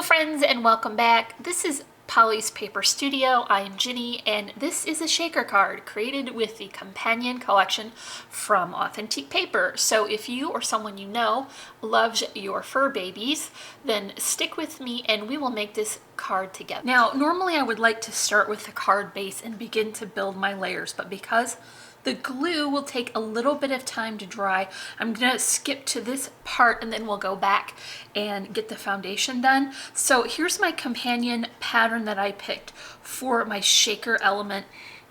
friends, and welcome back. This is Polly's Paper Studio. I am Ginny, and this is a shaker card created with the companion collection from Authentique Paper. So if you or someone you know loves your fur babies, then stick with me and we will make this card together. Now, normally I would like to start with the card base and begin to build my layers, but because the glue will take a little bit of time to dry, I'm gonna skip to this part and then we'll go back and get the foundation done. So here's my companion pattern that I picked for my shaker element.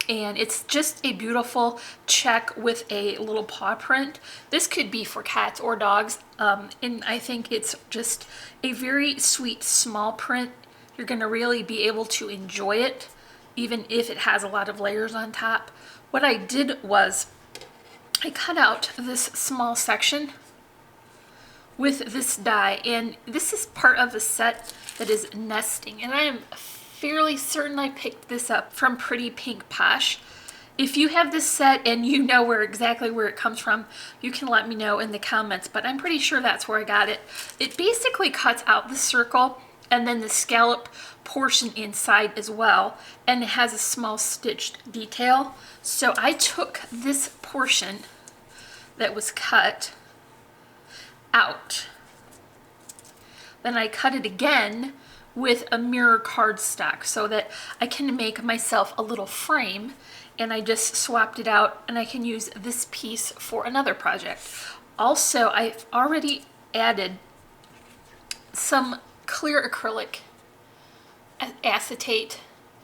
And it's just a beautiful check with a little paw print. This could be for cats or dogs. And I think it's just a very sweet small print. You're gonna really be able to enjoy it, even if it has a lot of layers on top. What I did was I cut out this small section with this die, and this is part of the set that is nesting, and I am fairly certain I picked this up from Pretty Pink Posh. If you have this set and you know exactly where it comes from, you can let me know in the comments, but I'm pretty sure that's where I got it. It basically cuts out the circle and then the scallop portion inside as well, and it has a small stitched detail. So I took this portion that was cut out, then I cut it again with a mirror cardstock so that I can make myself a little frame, and I just swapped it out and I can use this piece for another project. Also, I've already added some clear acrylic acetate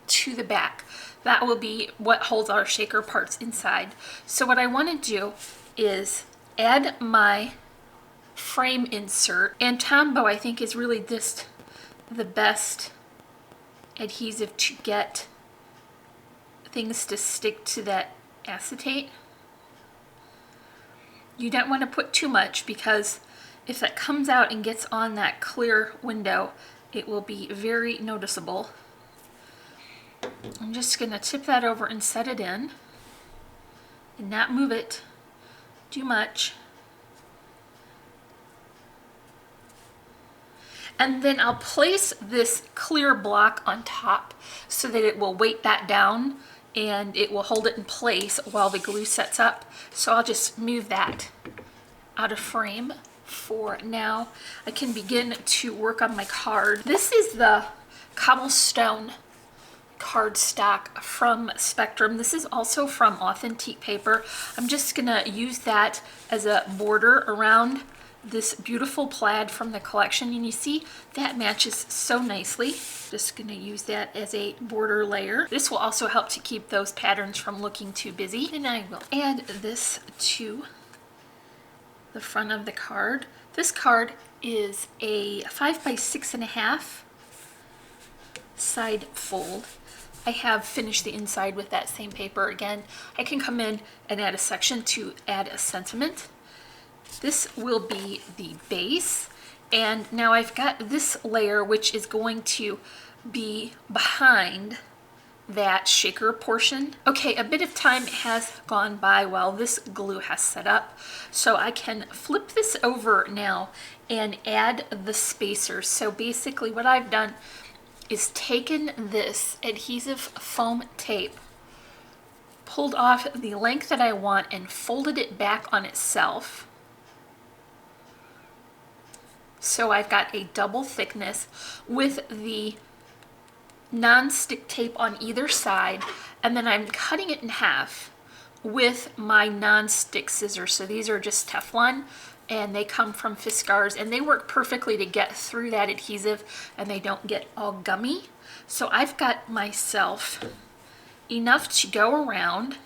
to the back. That will be what holds our shaker parts inside. So what I want to do is add my frame insert, and Tombow I think is really just the best adhesive to get things to stick to that acetate. You don't want to put too much, because if that comes out and gets on that clear window, it will be very noticeable. I'm just going to tip that over and set it in and not move it too much. And then I'll place this clear block on top so that it will weight that down and it will hold it in place while the glue sets up. So I'll just move that out of frame for now. I can begin to work on my card. This is the cobblestone cardstock from Spectrum. This is also from Authentique Paper. I'm just gonna use that as a border around this beautiful plaid from the collection, and you see that matches so nicely. Just gonna use that as a border layer. This will also help to keep those patterns from looking too busy, and I will add this to the front of the card. This card is a 5 by 6.5 side fold. I have finished the inside with that same paper. Again, I can come in and add a section to add a sentiment. This will be the base, and now I've got this layer which is going to be behind that shaker portion. Okay, a bit of time has gone by while this glue has set up, so I can flip this over now and add the spacers. So basically what I've done is taken this adhesive foam tape, pulled off the length that I want, and folded it back on itself. So I've got a double thickness with the non-stick tape on either side, and then I'm cutting it in half with my non-stick scissors. So these are just Teflon, and they come from Fiskars, and they work perfectly to get through that adhesive and they don't get all gummy. So I've got myself enough to go around.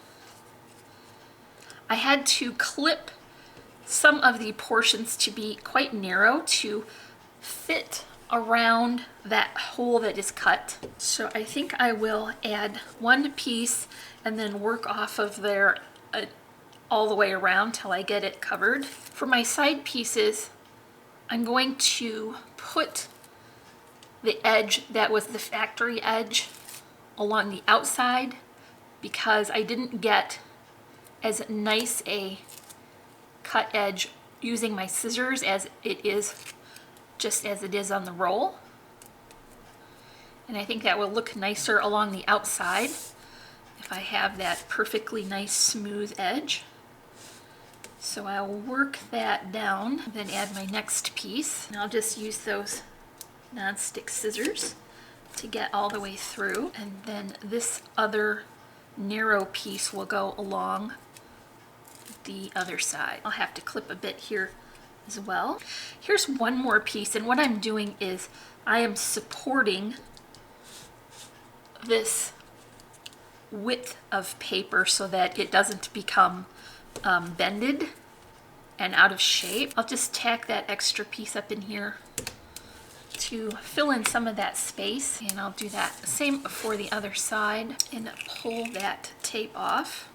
I had to clip some of the portions to be quite narrow to fit around that hole that is cut. So I think I will add one piece and then work off of there all the way around till I get it covered. For my side pieces, I'm going to put the edge that was the factory edge along the outside, because I didn't get as nice a cut edge using my scissors as it is just as it is on the roll. And I think that will look nicer along the outside if I have that perfectly nice smooth edge. So I'll work that down, then add my next piece. And I'll just use those non-stick scissors to get all the way through. And then this other narrow piece will go along the other side. I'll have to clip a bit here as well. Here's one more piece, and what I'm doing is I am supporting this width of paper so that it doesn't become bended and out of shape. I'll just tack that extra piece up in here to fill in some of that space, and I'll do that same for the other side and pull that tape off.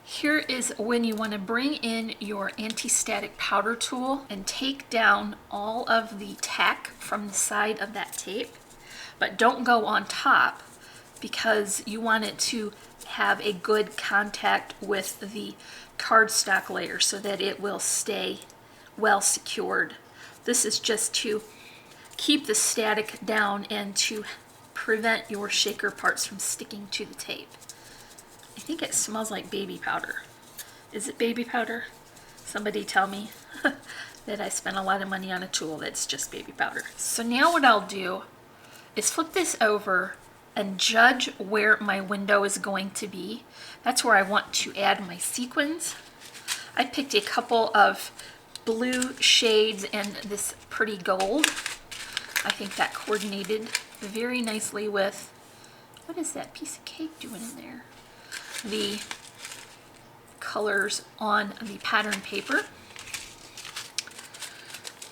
Here is when you want to bring in your anti-static powder tool and take down all of the tack from the side of that tape, but don't go on top because you want it to have a good contact with the cardstock layer so that it will stay well secured. This is just to keep the static down and to prevent your shaker parts from sticking to the tape. I think it smells like baby powder. Is it baby powder? Somebody tell me that I spent a lot of money on a tool that's just baby powder. So now what I'll do is flip this over and judge where my window is going to be. That's where I want to add my sequins. I picked a couple of blue shades and this pretty gold. I think that coordinated very nicely with, what is that piece of cake doing in there? The colors on the pattern paper.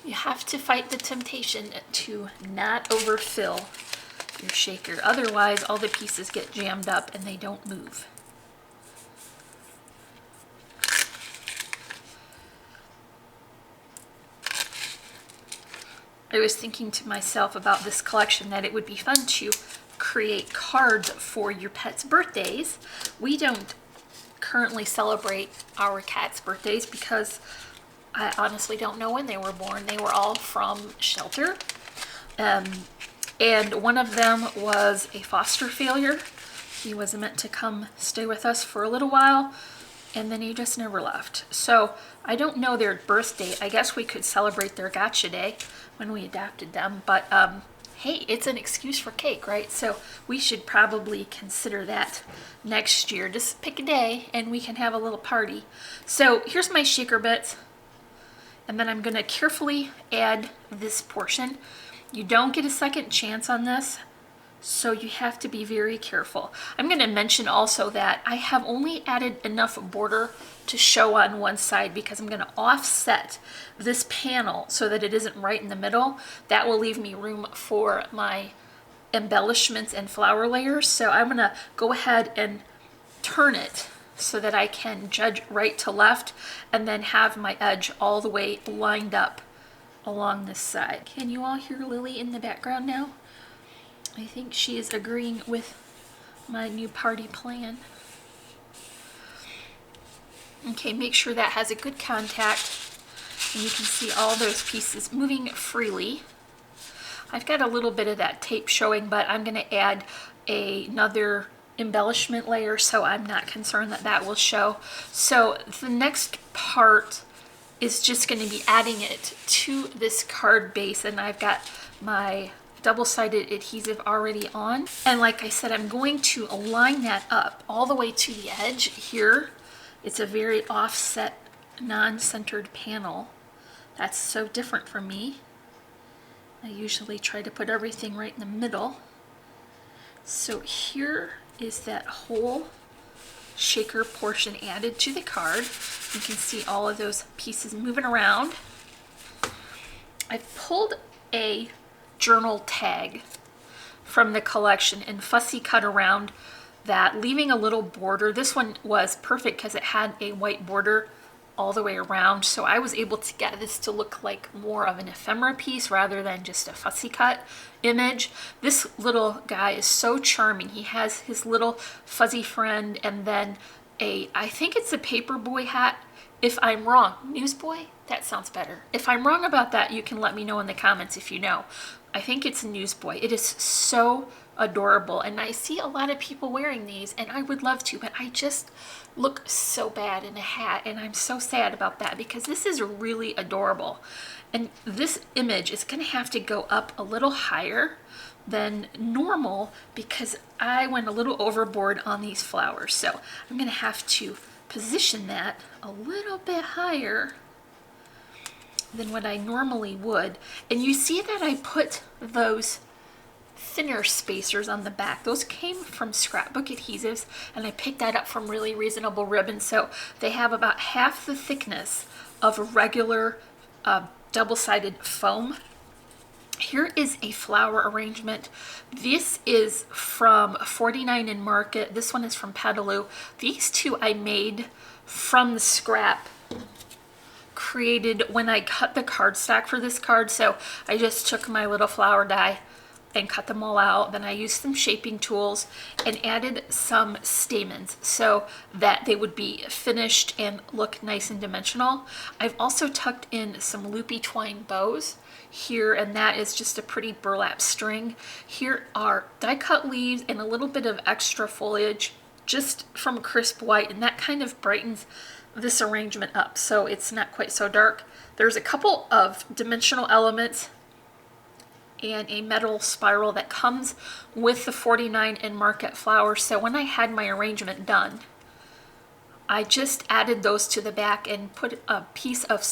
You have to fight the temptation to not overfill your shaker. Otherwise, all the pieces get jammed up and they don't move. I was thinking to myself about this collection that it would be fun to create cards for your pets' birthdays. We don't currently celebrate our cats' birthdays because I honestly don't know when they were born. They were all from shelter. And one of them was a foster failure. He was meant to come stay with us for a little while, and then he just never left. So I don't know their birth date. I guess we could celebrate their gotcha day when we adopted them, but hey, it's an excuse for cake, right? So we should probably consider that next year. Just pick a day and we can have a little party. So here's my shaker bits, and then I'm gonna carefully add this portion. You don't get a second chance on this, so you have to be very careful. I'm going to mention also that I have only added enough border to show on one side because I'm going to offset this panel so that it isn't right in the middle. That will leave me room for my embellishments and flower layers. So I'm going to go ahead and turn it so that I can judge right to left and then have my edge all the way lined up along this side. Can you all hear Lily in the background now? I think she is agreeing with my new party plan. Okay, make sure that has a good contact and you can see all those pieces moving freely. I've got a little bit of that tape showing, but I'm going to add another embellishment layer, so I'm not concerned that that will show. So the next part is just going to be adding it to this card base, and I've got my double-sided adhesive already on. And like I said, I'm going to align that up all the way to the edge here. It's a very offset, non-centered panel. That's so different from me. I usually try to put everything right in the middle. So here is that whole shaker portion added to the card. You can see all of those pieces moving around. I pulled a journal tag from the collection and fussy cut around that, leaving a little border. This one was perfect because it had a white border all the way around, so I was able to get this to look like more of an ephemera piece rather than just a fussy cut image. This little guy is so charming. He has his little fuzzy friend and then I think it's a paper boy hat If I'm wrong, Newsboy? That sounds better. If I'm wrong about that, you can let me know in the comments if you know. I think it's Newsboy. It is so adorable, and I see a lot of people wearing these, and I would love to, but I just look so bad in a hat, and I'm so sad about that because this is really adorable. And this image is going to have to go up a little higher than normal because I went a little overboard on these flowers. So I'm going to have to position that a little bit higher than what I normally would. And you see that I put those thinner spacers on the back. Those came from scrapbook adhesives, and I picked that up from Really Reasonable Ribbon. So they have about half the thickness of a regular double-sided foam. Here is a flower arrangement. This is from 49 in Market. This one is from Petaloo. These two I made from the scrap created when I cut the cardstock for this card. So I just took my little flower die and cut them all out. Then I used some shaping tools and added some stamens so that they would be finished and look nice and dimensional. I've also tucked in some loopy twine bows here, and that is just a pretty burlap string. Here are die cut leaves and a little bit of extra foliage just from crisp white, and that kind of brightens this arrangement up so it's not quite so dark. There's a couple of dimensional elements and a metal spiral that comes with the 49 in Market flowers. So when I had my arrangement done, I just added those to the back and put a piece of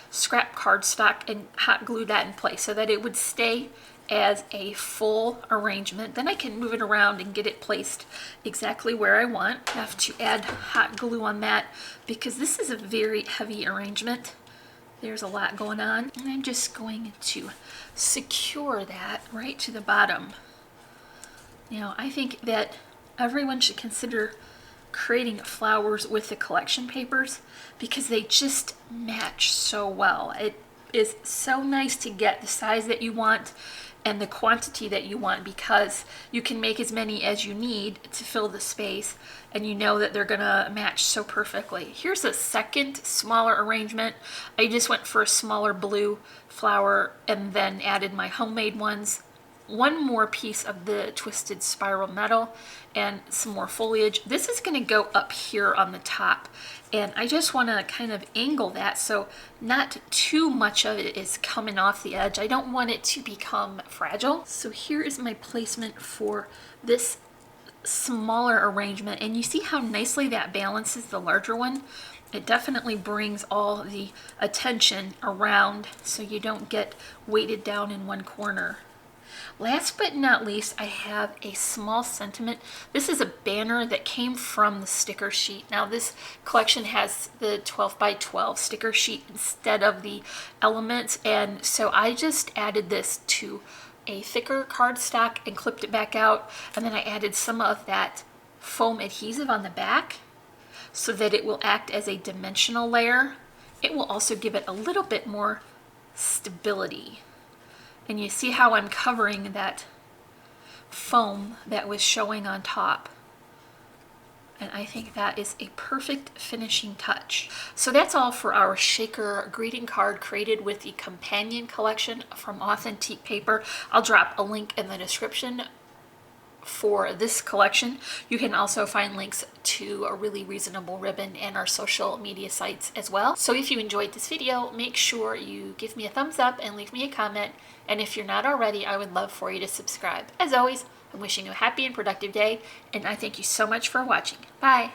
scrap cardstock and hot glued that in place so that it would stay as a full arrangement. Then I can move it around and get it placed exactly where I want. I have to add hot glue on that because this is a very heavy arrangement. There's a lot going on, and I'm just going to secure that right to the bottom. Now, I think that everyone should consider creating flowers with the collection papers because they just match so well. It is so nice to get the size that you want and the quantity that you want because you can make as many as you need to fill the space, and you know that they're gonna match so perfectly. Here's a second smaller arrangement. I just went for a smaller blue flower and then added my homemade ones. One more piece of the twisted spiral metal and some more foliage. This is going to go up here on the top, and I just want to kind of angle that so not too much of it is coming off the edge. I don't want it to become fragile. So here is my placement for this smaller arrangement, and you see how nicely that balances the larger one. It definitely brings all the attention around so you don't get weighted down in one corner. Last but not least, I have a small sentiment. This is a banner that came from the sticker sheet. Now this collection has the 12 by 12 sticker sheet instead of the elements, and so I just added this to a thicker cardstock and clipped it back out, and then I added some of that foam adhesive on the back so that it will act as a dimensional layer. It will also give it a little bit more stability. And you see how I'm covering that foam that was showing on top. And I think that is a perfect finishing touch. So that's all for our shaker greeting card created with the companion collection from Authentique Paper. I'll drop a link in the description for this collection. You can also find links to a Really Reasonable Ribbon and our social media sites as well. So if you enjoyed this video, make sure you give me a thumbs up and leave me a comment. And if you're not already, I would love for you to subscribe. As always, I'm wishing you a happy and productive day, and I thank you so much for watching. Bye!